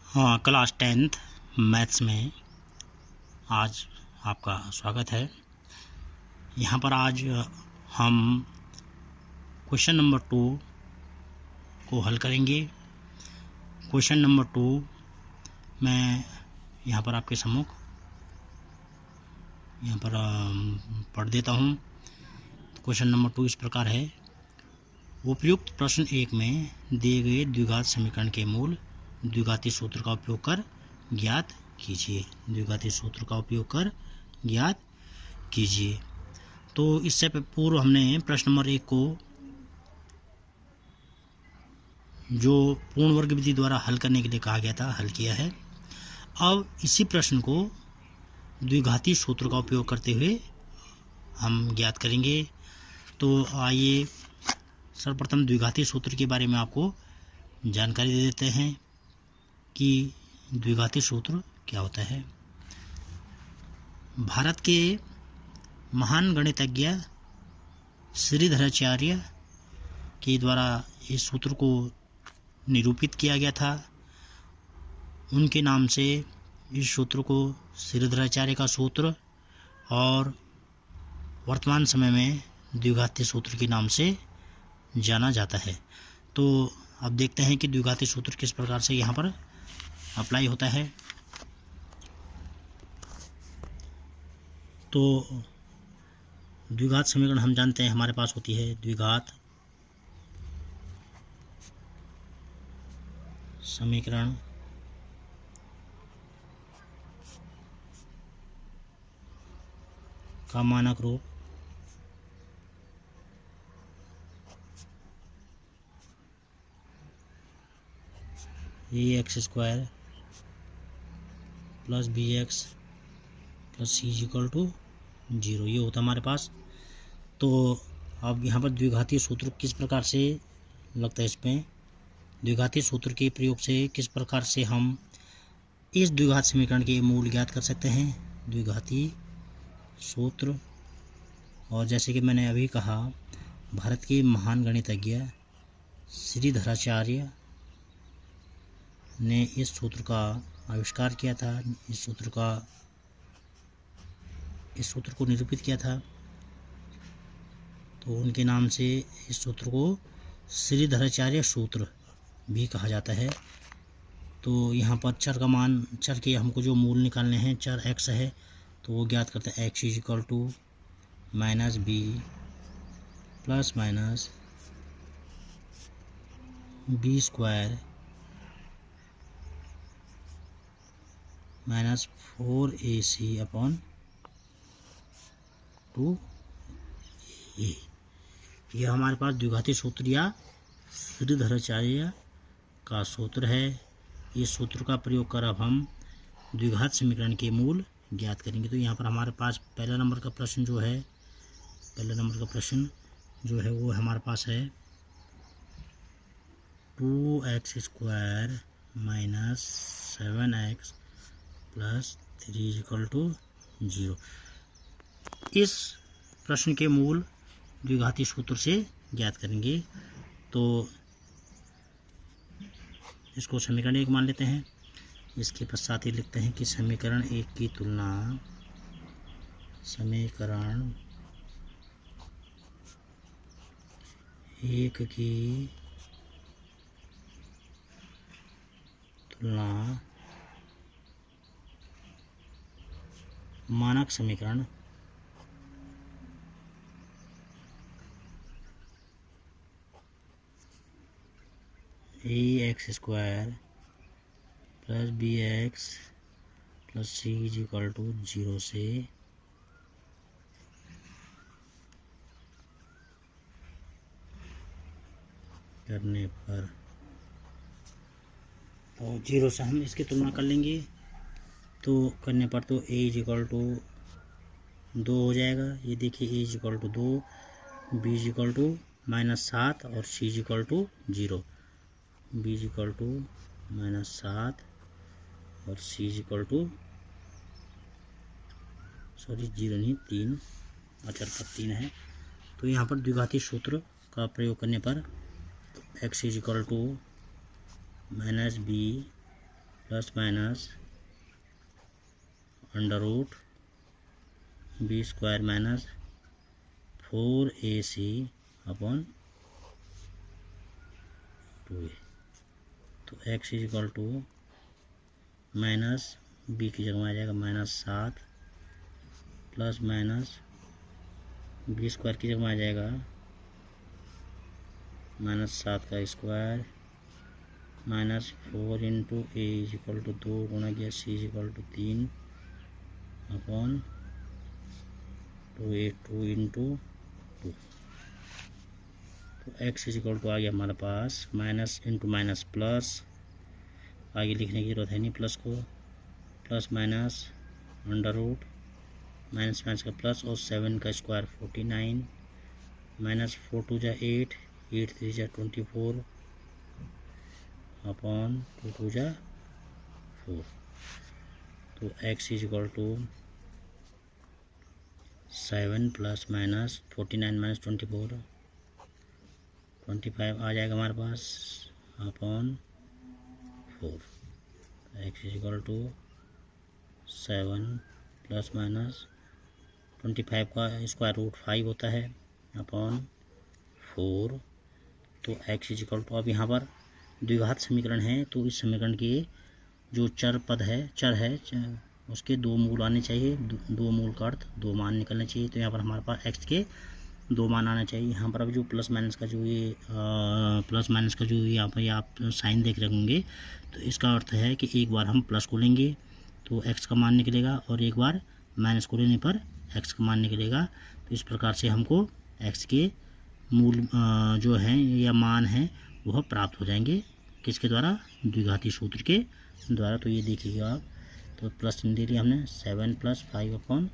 हाँ, class 10th maths में आज आपका स्वागत है। यहाँ पर आज हम क्वेश्चन नंबर 2 को हल करेंगे। क्वेश्चन नंबर 2 मैं यहाँ पर आपके सम्मुख यहाँ पर पढ़ देता हूँ। क्वेश्चन नंबर 2 इस प्रकार है। उपयुक्त प्रश्न 1 में दिए गए द्विघात समीकरण के मूल द्विघाती सूत्र का उपयोग कर ज्ञात कीजिए। द्विघाती सूत्र का उपयोग कर ज्ञात कीजिए। तो इससे पूर्व हमने प्रश्न नंबर 1 को जो पूर्ण वर्ग विधि द्वारा हल करने के लिए कहा गया था हल किया है। अब इसी प्रश्न को द्विघाती सूत्र का उपयोग करते हुए हम ज्ञात करेंगे। तो आइए सर्वप्रथम द्विघाती सूत्र के बारे में आपको जानकारी दे देते हैं कि द्विघाती सूत्र क्या होता है। भारत के महान गणितज्ञ श्रीधराचार्य के द्वारा इस सूत्र को निरूपित किया गया था। उनके नाम से इस सूत्र को श्रीधराचार्य का सूत्र और वर्तमान समय में द्विघाती सूत्र के नाम से जाना जाता है। तो अब देखते हैं कि द्विघाती सूत्र किस प्रकार से यहाँ पर अप्लाई होता है। तो द्विघात समीकरण हम जानते हैं हमारे पास होती है द्विघात समीकरण का मानक रूप ax² plus bx plus c equal to 0 ये होता है हमारे पास। तो अब यहाँ पर द्विघाती सूत्र किस प्रकार से लगता है। इसमें द्विघाती सूत्र के प्रयोग से किस प्रकार से हम इस द्विघात समीकरण के मूल ज्ञात कर सकते हैं। द्विघाती सूत्र, और जैसे कि मैंने अभी कहा भारत के महान गणितज्ञ श्रीधराचार्य ने इस सूत्र का आविष्कार किया था, इस सूत्र को निरूपित किया था। तो उनके नाम से इस सूत्र को श्रीधराचार्य सूत्र भी कहा जाता है। तो यहाँ पर चर के हमको जो मूल निकालने हैं, चर x है तो वो ज्ञात करते हैं x equal to minus b plus minus b square minus 4ac upon 2a। यह हमारे पास द्विघाती सूत्र या श्रीधराचार्य का सूत्र है। इस सूत्र का प्रयोग कर अब हम द्विघात समीकरण के मूल ज्ञात करेंगे। तो यहाँ पर हमारे पास पहला नंबर का प्रश्न जो है वो हमारे पास है 2x² minus 7x plus 3 equal to 0। इस प्रश्न के मूल द्विघाती सूत्र से ज्ञात करेंगे। तो इसको समीकरण 1 मान लेते हैं। इसके पश्चात ही लिखते हैं कि समीकरण 1 की तुलना समीकरण 1 की तुलना मानक समीकरण ax² plus bx plus c equal to 0 से करने पर, तो 0 से हम इसकी तुलना कर लेंगे। तो करने पर तो a इक्वल टू 2 हो जाएगा। ये देखिए a equal to 2, b equal to minus 7 और c equal to 0। b equal to minus 7 और c इक्वल टू 0 नहीं 3, अचर पर 3 है। तो यहाँ पर द्विघाती सूत्र का प्रयोग करने पर x equal to minus b plus minus under root b square minus 4ac upon 2a। तो x is equal to minus b की जगह में आ जाएगा -7 प्लस माइनस बी स्क्वायर की जगह में आ जाएगा -7 का square -4 into A is equal to 2 गुणा किया C is equal to 3 upon 2 into 2। तो x इज इक्वल टू आ गया हमारे पास माइनस इंटू माइनस प्लस, आगे लिखने की जरूरत है नहीं प्लस को, plus minus under root minus minus का प्लस और 7 का स्क्वायर 49 माइनस 4 2 जा 8 8 3 जा 24 अपॉन 2 2 जा 4। तो x is equal to 7 plus minus 49 minus 24 25 आ जाएगा हमारे पास upon 4। x is equal to 7 plus minus 25 का स्क्वायर रूट 5 होता है अपॉन 4। तो x इज इक्वल टू, अब यहाँ पर द्विघात समीकरण है तो इस समीकरण के जो चर है उसके 2 मूल आने चाहिए, 2 मूल का अर्थ 2 मान निकलने चाहिए। तो यहाँ पर हमारे पास x के 2 मान आना चाहिए। यहाँ पर अब जो प्लस माइनस का जो ये यहाँ पर आप साइन देख रहे होंगे, तो इसका अर्थ है कि एक बार हम प्लस को लेंगे तो x का मान निकलेगा और एक बार माइनस को लेने पर x का मान निकलेगा। तो इस प्रकार से हमको x के मूल जो हैं या मान हैं वह प्राप्त हो जाएंगे, किसके द्वारा, द्विघाती सूत्र के द्वारा। तो ये देखिएगा आप, तो प्लस चिन्ह दे दिया हमने 7 प्लस 5 अपॉन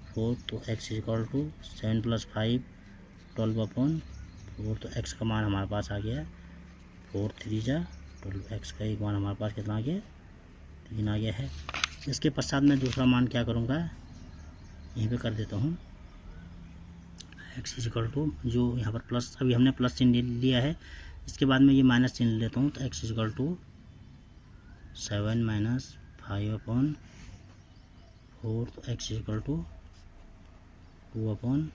4। तो x is equal to 7 plus 5 12 upon 4। तो x का मान हमारे पास आ गया 4 3 जा 12। x का एक मान हमारे पास कितना आ गया, 3 आ गया है। इसके पश्चात मैं दूसरा मान क्या करूँगा, यहीं पे कर देता हूँ। x इज इक्वल टू, जो यहाँ पर प्लस, अभी हमने प्लस चिन्ह लिया है, इसके बाद में ये माइनस चिन्ह लेता हूँ। तो x is equal to 7 minus 5 upon 4। तो x is equal to 2 upon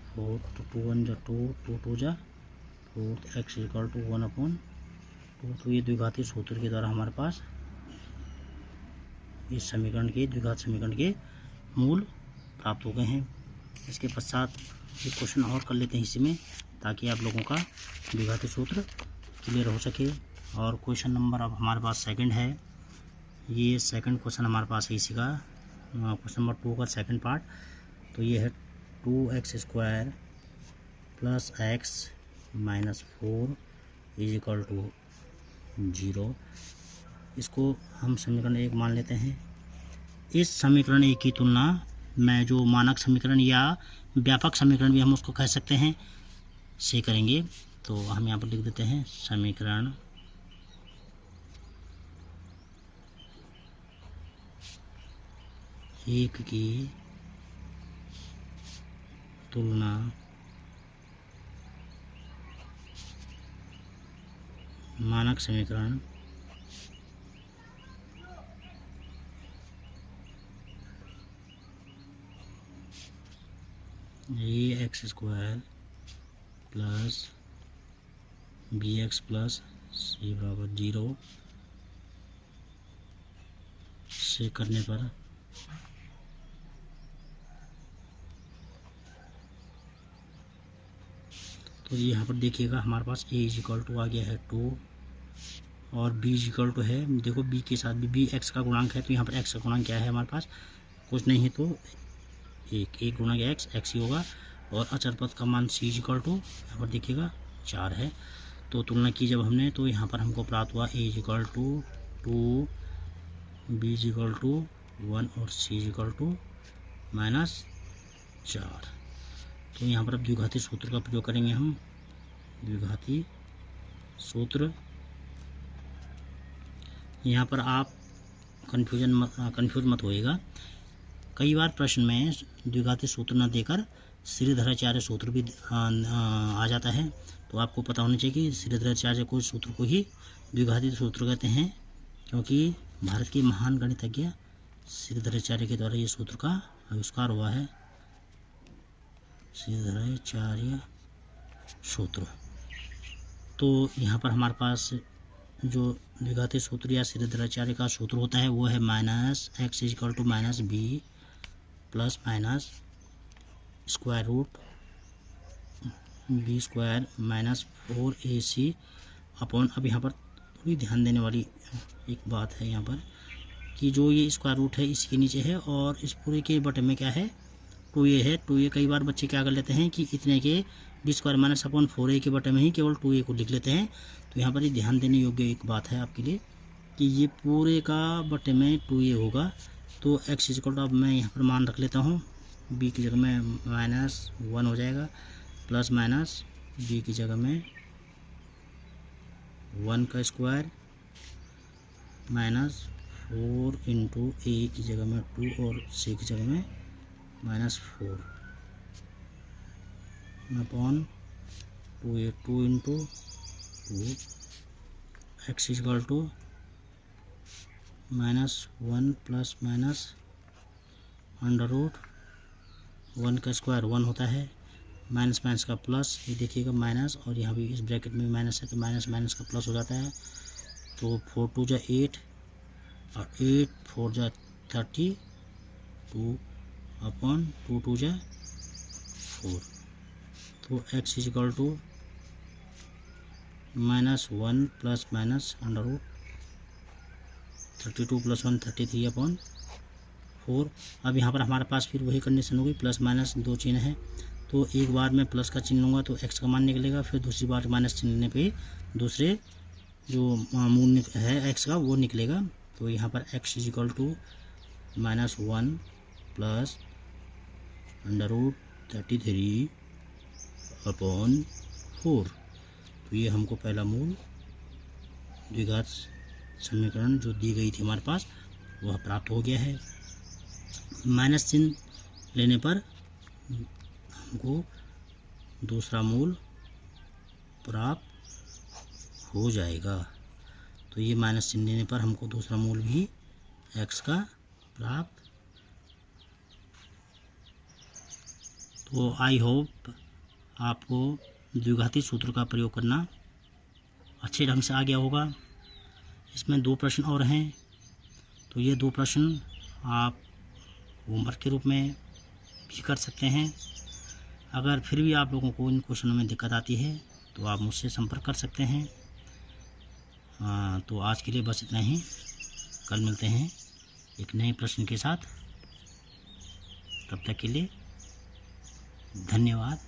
4। तो 2 1 जा 2 2 2 जा 4। तो x is equal to 1 upon 2। तो ये द्विघाती सूत्र के द्वारा हमारे पास इस समीकरण के, द्विघात समीकरण के मूल प्राप्त हो गए हैं। इसके पश्चात एक क्वेश्चन और कर लेते हैं इसी में, ताकि आप लोगों का द्विघाती सूत्र क्लियर हो सके। और क्वेश्चन नंबर अब हमारे पास सेकंड है, ये सेकंड क्वेश्चन हमारे पास है इसी का, क्वेश्चन नंबर 2 का सेकंड पार्ट। तो ये है 2x square plus x minus 4 is equal to 0। इसको हम समीकरण 1 मान लेते हैं। इस समीकरण 1 की तुलना में जो मानक समीकरण या व्यापक समीकरण भी हम उसको कह सकते हैं से करेंगे। तो हम यहाँ पर लिख देते हैं समीकरण 1 की तुलना मानक समीकरण a x square plus b x plus c बराबर 0 से करने पर तो यहाँ पर देखिएगा हमारे पास a इज इक्वल टू आ गया है 2 और b इज इक्वल टू है, देखो b के साथ भी b x का गुणांक है, तो यहाँ पर x का गुणांक क्या है हमारे पास, कुछ नहीं है तो 1 गुणा x ही होगा। और अचर पद का मान c इज इक्वल टू यहाँ पर देखिएगा 4 है। तो तुलना की जब हमने, तो यहाँ पर हमको प्राप्त हुआ a is equal to 2, b is equal to 1 और c इज इक्वल टू -4। तो यहाँ पर अब द्विघाती सूत्र का प्रयोग करेंगे हम। द्विघाती सूत्र, यहाँ पर आप कंफ्यूज मत होइएगा। कई बार प्रश्न में द्विघाती सूत्र न देकर श्रीधराचार्य सूत्र भी आ जाता है, तो आपको पता होना चाहिए कि श्रीधराचार्य को सूत्र को ही द्विघाती सूत्र कहते हैं, क्योंकि भारत के महान गणितज्ञ श्रीधराचार्य के द्वारा ये सूत्र का आविष्कार हुआ है। श्रीधराचार्य सूत्र। तो यहाँ पर हमारे पास जो द्विघाती सूत्र या श्रीधराचार्य का सूत्र होता है वो है minus x equal to minus b plus minus square root b square minus 4ac upon. अब यहाँ पर थोड़ी ध्यान देने वाली एक बात है यहाँ पर कि जो ये स्क्वायर रूट है इसके नीचे है और इस पूरे के बटे में क्या है 2a है। 2a कई बार बच्चे क्या कर लेते हैं कि इतने के B square minus upon 4a के बटे में ही केवल 2a को लिख लेते हैं। तो यहाँ पर ये ध्यान देने योग्य एक बात है आपके लिए कि ये पूरे का बटे में 2a होगा। तो x इक्वल टू, अब मैं यहाँ पर मान रख लेता हूँ, b की जगह में -1 हो जाएगा प्लस माइनस b की जगह में 1 का स्क्वायर माइनस 4 इंटू a की जगह में 2 और c की जगह में -4 upon 2a 2 into 2 x equal to -1 plus minus under root 1 का स्क्वायर 1 होता है, माइनस माइनस का प्लस, ये देखिएगा माइनस और यहाँ भी इस ब्रैकेट में माइनस है तो माइनस माइनस का प्लस हो जाता है। तो 4 2 जा 8 और 8 4 जा 32 अपॉन 2 2 जा 4। तो x equal to -1 plus minus under root 32 plus 1 33 upon 4। अब यहाँ पर हमारे पास फिर वही कंडीशन होगी, प्लस माइनस दो चिन्ह है तो एक बार मैं प्लस का चिन्ह लूँगा तो x का मान निकलेगा, फिर दूसरी बार माइनस चिन्ह लेने पे दूसरे जो मूल है x का वो निकलेगा। तो यहाँ पर x equal to -1 plus under root 33 upon 4। तो ये हमको पहला मूल द्विघात समीकरण जो दी गई थी हमारे पास वह प्राप्त हो गया है। माइनस चिन्ह लेने पर हमको दूसरा मूल प्राप्त हो जाएगा। तो ये माइनस चिन्ह लेने पर हमको दूसरा मूल भी x का प्राप्त। तो आई होप आपको द्विघाती सूत्र का प्रयोग करना अच्छे ढंग से आ गया होगा। इसमें 2 प्रश्न और हैं, तो ये 2 प्रश्न आप होमवर्क के रूप में भी कर सकते हैं। अगर फिर भी आप लोगों को इन क्वेश्चनों में दिक्कत आती है तो आप मुझसे संपर्क कर सकते हैं। तो आज के लिए बस इतना ही, कल मिलते हैं एक नए प्रश्न के साथ। तब तक के लिए धन्यवाद।